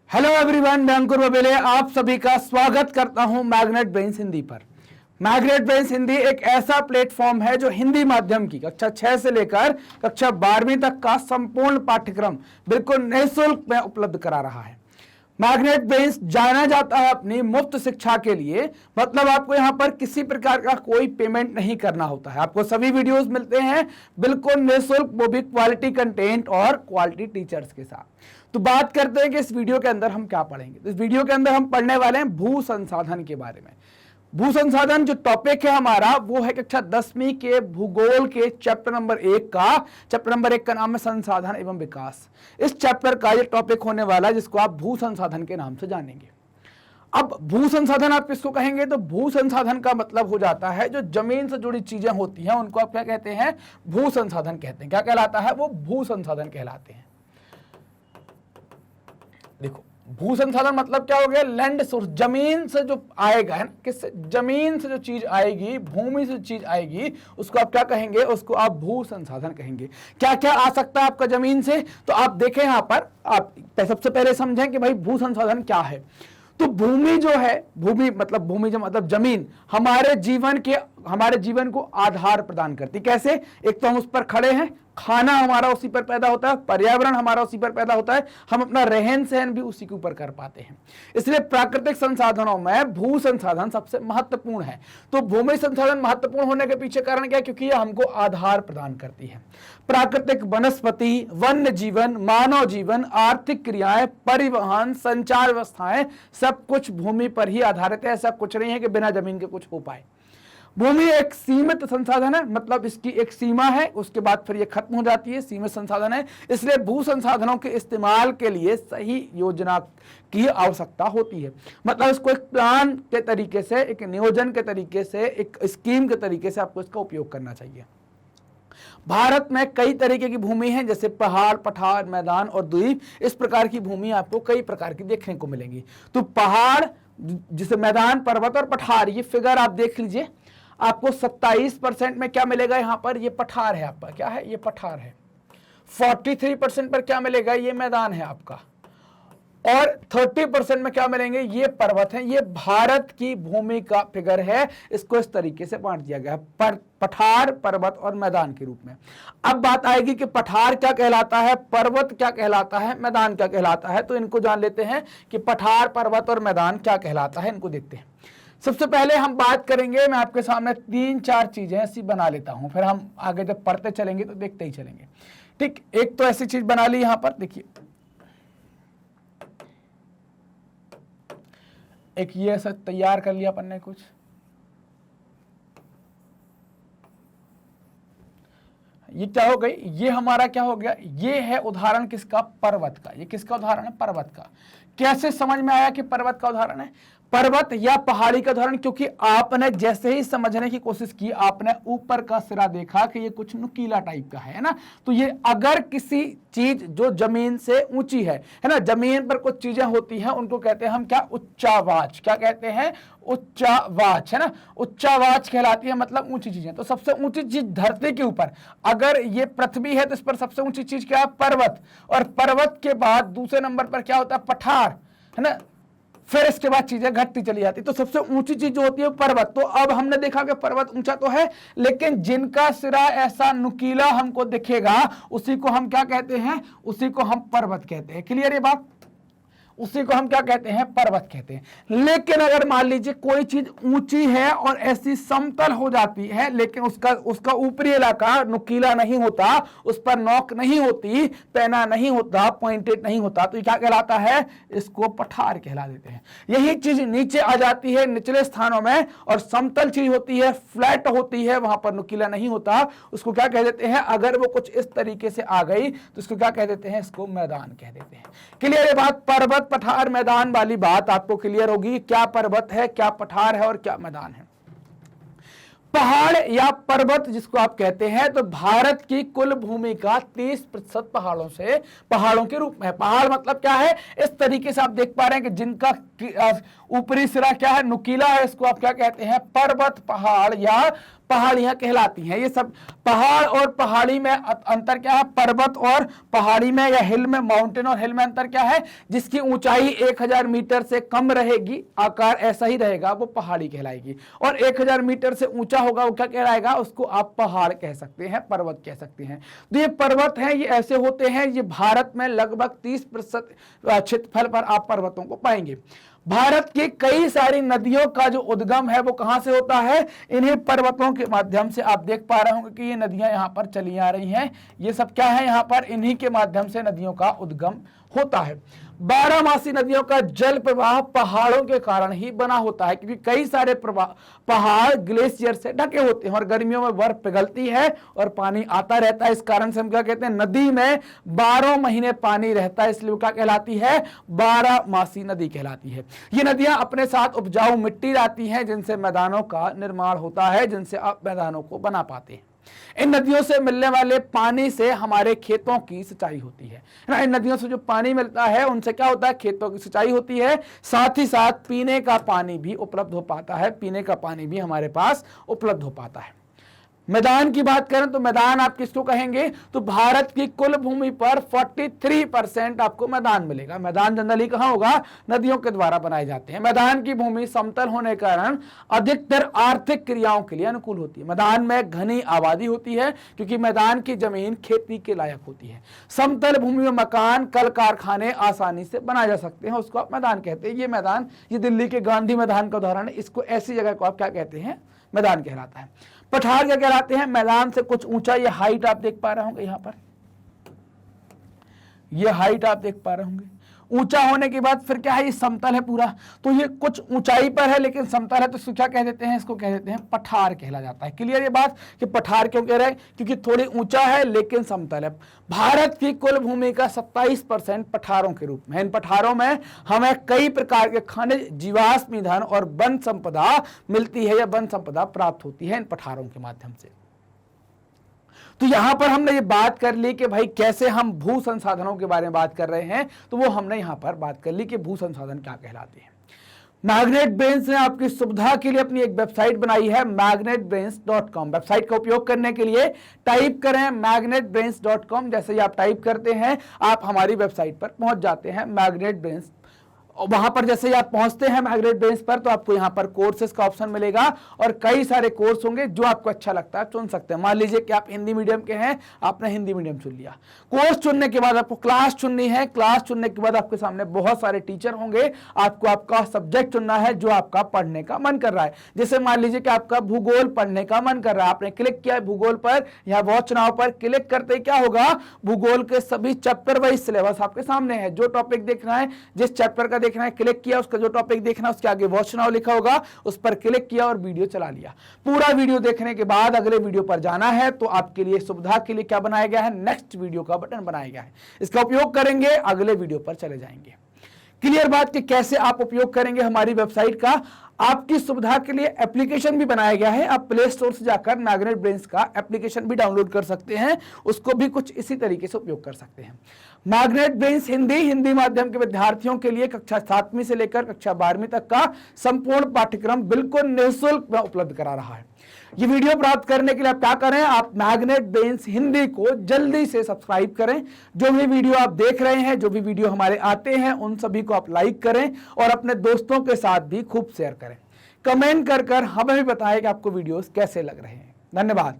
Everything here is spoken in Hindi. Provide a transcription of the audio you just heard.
हेलो एवरीवन, मैं अंकुर बबेले आप सभी का स्वागत करता हूं मैग्नेट ब्रेन्स हिंदी पर। मैग्नेट ब्रेन्स हिंदी एक ऐसा प्लेटफॉर्म है जो हिंदी माध्यम की कक्षा 6 से लेकर कक्षा 12वीं तक का संपूर्ण पाठ्यक्रम बिल्कुल निःशुल्क में उपलब्ध करा रहा है। मैग्नेट ब्रेन्स जाना जाता है अपनी मुफ्त शिक्षा के लिए, मतलब आपको यहाँ पर किसी प्रकार का कोई पेमेंट नहीं करना होता है। आपको सभी वीडियोस मिलते हैं बिल्कुल निःशुल्क, वो भी क्वालिटी कंटेंट और क्वालिटी टीचर्स के साथ। तो बात करते हैं कि इस वीडियो के अंदर हम क्या पढ़ेंगे। तो इस वीडियो के अंदर हम पढ़ने वाले हैं भू संसाधन के बारे में। भू संसाधन जो टॉपिक है हमारा वो है कक्षा 10वीं के भूगोल के चैप्टर नंबर 1 का। चैप्टर नंबर 1 का नाम है संसाधन एवं विकास। इस चैप्टर का ये टॉपिक होने वाला है जिसको आप भू संसाधन के नाम से जानेंगे। अब भू संसाधन आप किसको कहेंगे, तो भू संसाधन का मतलब हो जाता है जो जमीन से जुड़ी चीजें होती हैं उनको आप क्या कहते हैं, भू संसाधन कहते हैं। क्या कहलाता है, वो भू संसाधन कहलाते हैं। देखो, भू संसाधन मतलब क्या हो गया, लैंड सोर्स, जमीन से जो आएगा है ना, किससे, जमीन से जो चीज आएगी, भूमि से चीज आएगी, उसको आप क्या कहेंगे, उसको आप भू संसाधन कहेंगे। क्या क्या आ सकता है आपका जमीन से, तो आप देखें यहां पर, आप सबसे पहले समझें कि भाई भू संसाधन क्या है। तो भूमि जो है, भूमि मतलब भूमि जो मतलब जमीन हमारे जीवन को आधार प्रदान करती। कैसे, एक तो हम उस पर खड़े हैं, खाना हमारा उसी पर पैदा होता है, पर्यावरण हमारा उसी पर पैदा होता है, हम अपना रहन सहन भी उसी के ऊपर कर पाते हैं। इसलिए प्राकृतिक संसाधनों में भू संसाधन सबसे महत्वपूर्ण है। तो भूमि संसाधन महत्वपूर्ण होने के पीछे कारण क्या है, क्योंकि यह हमको आधार प्रदान करती है। प्राकृतिक वनस्पति, वन्य जीवन, मानव जीवन, आर्थिक क्रियाएं, परिवहन, संचार व्यवस्थाएं, सब कुछ भूमि पर ही आधारित है। ऐसा कुछ नहीं है कि बिना जमीन के कुछ हो पाए। भूमि एक सीमित संसाधन है, मतलब इसकी एक सीमा है, उसके बाद फिर ये खत्म हो जाती है, सीमित संसाधन है। इसलिए भू संसाधनों के इस्तेमाल के लिए सही योजना की आवश्यकता होती है। मतलब इसको एक प्लान के तरीके से, एक नियोजन के तरीके से, एक स्कीम के तरीके से आपको इसका उपयोग करना चाहिए। भारत में कई तरीके की भूमि है, जैसे पहाड़, पठार, मैदान और द्वीप। इस प्रकार की भूमि आपको कई प्रकार की देखने को मिलेंगी। तो पहाड़, जिसे मैदान, पर्वत और पठार, ये फिगर आप देख लीजिए। आपको 27% में क्या मिलेगा, यहां पर ये पठार है आपका, क्या है, ये पठार है। 43% पर क्या मिलेगा, ये मैदान है आपका। और 30% में क्या मिलेंगे, ये पर्वत है। ये भारत की भूमि का फिगर है। इसको इस तरीके से बांट दिया गया है, पठार, पर्वत और मैदान के रूप में। अब बात आएगी कि पठार क्या कहलाता है, पर्वत क्या कहलाता है, मैदान क्या कहलाता है। तो इनको जान लेते हैं कि पठार, पर्वत और मैदान क्या कहलाता है, इनको देखते हैं। सबसे पहले हम बात करेंगे, मैं आपके सामने 3-4 चीजें ऐसी बना लेता हूं, फिर हम आगे जब पढ़ते चलेंगे तो देखते ही चलेंगे। ठीक, एक तो ऐसी चीज बना ली यहां पर, देखिए एक ये ऐसा तैयार कर लिया अपन ने कुछ। ये क्या हो गई, ये हमारा क्या हो गया, ये है उदाहरण किसका, पर्वत का। ये किसका उदाहरण है, पर्वत का। कैसे समझ में आया कि पर्वत का उदाहरण है, पर्वत या पहाड़ी का उदाहरण, क्योंकि आपने जैसे ही समझने की कोशिश की, आपने ऊपर का सिरा देखा कि ये कुछ नुकीला टाइप का है ना। तो ये अगर किसी चीज जो जमीन से ऊंची है ना, जमीन पर कुछ चीजें होती हैं, उनको कहते हैं हम क्या, उच्चावाच। क्या कहते हैं, उच्चावाच, है ना। उच्चावाच कहलाती है, मतलब ऊंची चीजें। तो सबसे ऊंची चीज धरती के ऊपर, अगर ये पृथ्वी है तो इस पर सबसे ऊंची चीज क्या है, पर्वत। और पर्वत के बाद दूसरे नंबर पर क्या होता है, पठार, है ना। फिर इसके बाद चीजें घटती चली जाती। तो सबसे ऊंची चीज जो होती है पर्वत। तो अब हमने देखा कि पर्वत ऊंचा तो है, लेकिन जिनका सिरा ऐसा नुकीला हमको दिखेगा उसी को हम क्या कहते हैं, उसी को हम पर्वत कहते हैं। क्लियर ये बात, उसी को हम क्या कहते हैं, पर्वत कहते हैं। लेकिन अगर मान लीजिए कोई चीज ऊंची है और ऐसी समतल हो जाती है, लेकिन उसका ऊपरी इलाका नुकीला नहीं होता, उस पर नोक नहीं होती, पैना नहीं होता, पॉइंटेड नहीं होता, तो ये क्या कहलाता है, इसको पठार कहला देते हैं। यही चीज नीचे आ जाती है निचले स्थानों में, और समतल चीज होती है, फ्लैट होती है, वहां पर नुकीला नहीं होता, उसको क्या कह देते हैं, अगर वो कुछ इस तरीके से आ गई तो इसको क्या कह देते हैं, इसको मैदान कह देते हैं। क्लियर ये बात, पर्वत, पठार, मैदान वाली बात आपको क्लियर होगी, क्या पर्वत है, क्या पठार है और क्या मैदान है। पहाड़ या पर्वत जिसको आप कहते हैं, तो भारत की कुल भूमि का 30% पहाड़ों के रूप में है। पहाड़ मतलब क्या है, इस तरीके से आप देख पा रहे हैं कि जिनका ऊपरी सिरा क्या है, नुकीला है, इसको आप क्या कहते हैं, पर्वत, पहाड़ या पहाड़ियां कहलाती हैं। ये सब पहाड़ और पहाड़ी में अंतर क्या है, पर्वत और पहाड़ी में या हिल में, माउंटेन और हिल में अंतर क्या है, जिसकी ऊंचाई 1000 मीटर से कम रहेगी, आकार ऐसा ही रहेगा, वो पहाड़ी कहलाएगी। और 1000 मीटर से ऊंचा होगा वो क्या कहलाएगा, उसको आप पहाड़ कह सकते हैं, पर्वत कह सकते हैं। तो ये पर्वत हैं, ये ऐसे होते हैं, ये भारत में लगभग 30% क्षेत्रफल पर आप पर्वतों को पाएंगे। भारत की कई सारी नदियों का जो उद्गम है वो कहां से होता है, इन्हीं पर्वतों के माध्यम से। आप देख पा रहे होंगे कि ये नदियां यहां पर चली आ रही हैं, ये सब क्या है, यहां पर इन्हीं के माध्यम से नदियों का उद्गम होता है। 12मासी नदियों का जल प्रवाह पहाड़ों के कारण ही बना होता है, क्योंकि कई सारे पहाड़ ग्लेशियर से ढके होते हैं और गर्मियों में बर्फ पिघलती है और पानी आता रहता है। इस कारण से हम क्या कहते हैं, नदी में 12 महीने पानी रहता है, इसलिए क्या कहलाती है, 12मासी नदी कहलाती है। ये नदियां अपने साथ उपजाऊ मिट्टी लाती हैं, जिनसे मैदानों का निर्माण होता है, जिनसे आप मैदानों को बना पाते हैं। इन नदियों से मिलने वाले पानी से हमारे खेतों की सिंचाई होती है ना। इन नदियों से जो पानी मिलता है उनसे क्या होता है, खेतों की सिंचाई होती है, साथ ही साथ पीने का पानी भी उपलब्ध हो पाता है, पीने का पानी भी हमारे पास उपलब्ध हो पाता है। मैदान की बात करें तो मैदान आप किसको कहेंगे, तो भारत की कुल भूमि पर 43% आपको मैदान मिलेगा। मैदान जनरली कहां होगा, नदियों के द्वारा बनाए जाते हैं। मैदान की भूमि समतल होने के कारण अधिकतर आर्थिक क्रियाओं के लिए अनुकूल होती है। मैदान में घनी आबादी होती है, क्योंकि मैदान की जमीन खेती के लायक होती है। समतल भूमि में मकान, कल कारखाने आसानी से बनाए जा सकते हैं, उसको आप मैदान कहते हैं। ये मैदान, ये दिल्ली के गांधी मैदान का उदाहरण है, इसको ऐसी जगह को आप क्या कहते हैं, मैदान कहलाता है। पठार क्या कहलाते हैं, मैदान से कुछ ऊंचा, ये हाइट आप देख पा रहे होंगे, यहां पर ये हाइट आप देख पा रहे होंगे। ऊंचा होने के बाद फिर क्या है, ये समतल है पूरा, तो ये कुछ ऊंचाई पर है लेकिन समतल है, तो इसको क्या कह देते हैं, इसको कह देते हैं पठार कहला जाता है। क्लियर ये बात कि पठार क्यों कह रहे हैं, क्योंकि थोड़ी ऊंचा है लेकिन समतल है। भारत की कुल भूमि का 27% पठारों के रूप में। इन पठारों में हमें कई प्रकार के खनिज, जीवाश्म ईंधन और वन संपदा मिलती है, या वन संपदा प्राप्त होती है इन पठारों के माध्यम से। तो यहां पर हमने ये बात कर ली कि भाई कैसे हम भू संसाधनों के बारे में बात कर रहे हैं, तो वो हमने यहां पर बात कर ली कि भू संसाधन क्या कहलाते हैं। मैग्नेटब्रेन्स ने आपकी सुविधा के लिए अपनी एक वेबसाइट बनाई है, magnetbrains.com। वेबसाइट का उपयोग करने के लिए टाइप करें magnetbrains.com। जैसे ही आप टाइप करते हैं आप हमारी वेबसाइट पर पहुंच जाते हैं, मैग्नेटब्रेन्स। वहां पर जैसे ही आप पहुंचते हैं मैग्नेटब्रेन्स पर, तो आपको यहां पर कोर्सेज का ऑप्शन मिलेगा और कई सारे कोर्स होंगे, जो आपको अच्छा लगता है चुन सकते हैं। मान लीजिए कि आप हिंदी मीडियम के हैं, आपने हिंदी मीडियम चुन लिया। कोर्स चुनने के बाद आपको क्लास चुननी है, क्लास चुनने के बाद आपके सामने बहुत सारे टीचर होंगे, आपको आपका सब्जेक्ट चुनना है जो आपका पढ़ने का मन कर रहा है। जैसे मान लीजिए कि आपका भूगोल पढ़ने का मन कर रहा है, आपने क्लिक किया भूगोल पर, यहाँ वॉच नाउ पर क्लिक करते ही क्या होगा, भूगोल के सभी चैप्टर वाइज सिलेबस आपके सामने है। जो टॉपिक देखना है, जिस चैप्टर का देखना है, क्लिक किया, उसका जो टॉपिक देखना है उसके आगे वॉच नाउ लिखा होगा, उस पर क्लिक किया और वीडियो चला लिया। पूरा वीडियो देखने के बाद अगले वीडियो पर जाना है, तो आपके लिए सुविधा के लिए क्या बनाया गया है, नेक्स्ट वीडियो का बटन बनाया गया है। इसका उपयोग करेंगे, अगले वीडियो पर चले जाएंगे। क्लियर बात कि कैसे आप उपयोग करेंगे हमारी वेबसाइट का। आपकी सुविधा के लिए एप्लीकेशन भी बनाया गया है, आप प्ले स्टोर से जाकर मैग्नेटब्रेन्स का एप्लीकेशन भी डाउनलोड कर सकते हैं, उसको भी कुछ इसी तरीके से उपयोग कर सकते हैं। मैग्नेटब्रेन्स हिंदी माध्यम के विद्यार्थियों के लिए कक्षा 7वीं से लेकर कक्षा 12वीं तक का संपूर्ण पाठ्यक्रम बिल्कुल निःशुल्क में उपलब्ध करा रहा है। ये वीडियो प्राप्त करने के लिए आप क्या करें, आप मैग्नेटब्रेन्स हिंदी को जल्दी से सब्सक्राइब करें। जो भी वीडियो आप देख रहे हैं, जो भी वीडियो हमारे आते हैं, उन सभी को आप लाइक करें और अपने दोस्तों के साथ भी खूब शेयर करें। कमेंट कर हमें भी बताएं कि आपको वीडियोस कैसे लग रहे हैं। धन्यवाद।